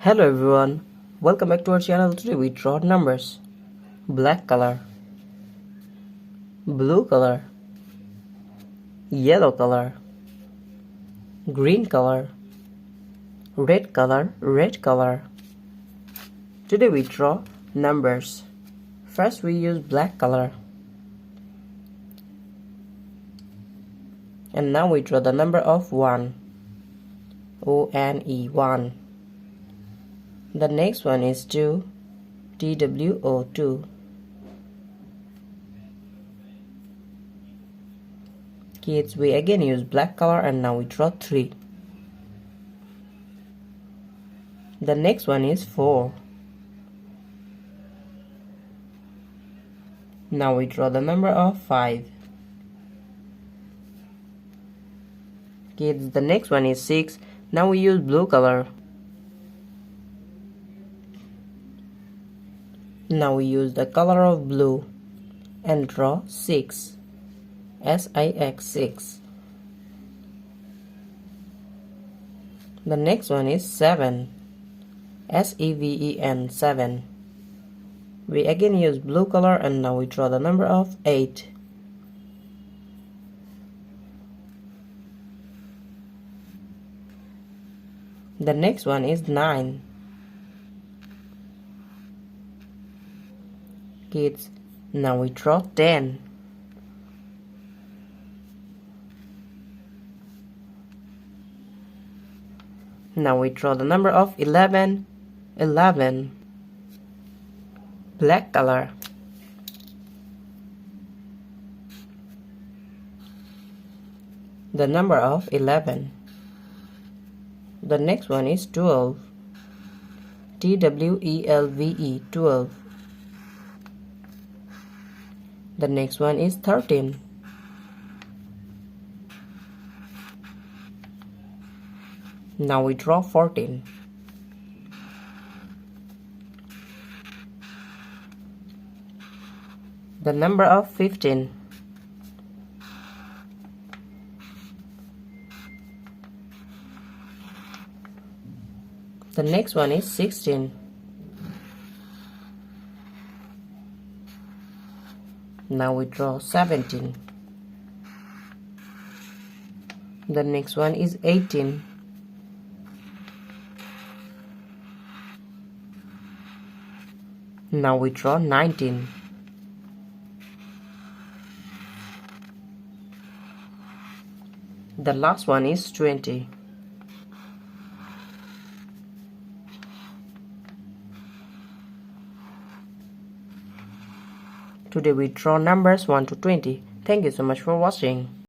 Hello everyone, welcome back to our channel. Today we draw numbers. Black color, blue color, yellow color, green color, red color, red color. Today we draw numbers. First we use black color. And now we draw the number of 1. O-N-E, 1. The next one is 2. T-W-O, 2. Kids, we again use black color and now we draw 3. The next one is 4. Now we draw the number of 5. Kids, the next one is 6. Now we use blue color. Now we use the color of blue and draw 6. S-I-X, 6. The next one is 7. S-E-V-E-N, 7. We again use blue color and now we draw the number of 8. The next one is 9. Kids, now we draw 10. Now we draw the number of 11. 11. Black color. The number of 11. The next one is 12. T-W-E-L-V-E, 12. The next one is 13. Now we draw 14. The number of 15. The next one is 16. Now we draw 17. The next one is 18. Now we draw 19. The last one is 20. Today we draw numbers 1 to 20. Thank you so much for watching.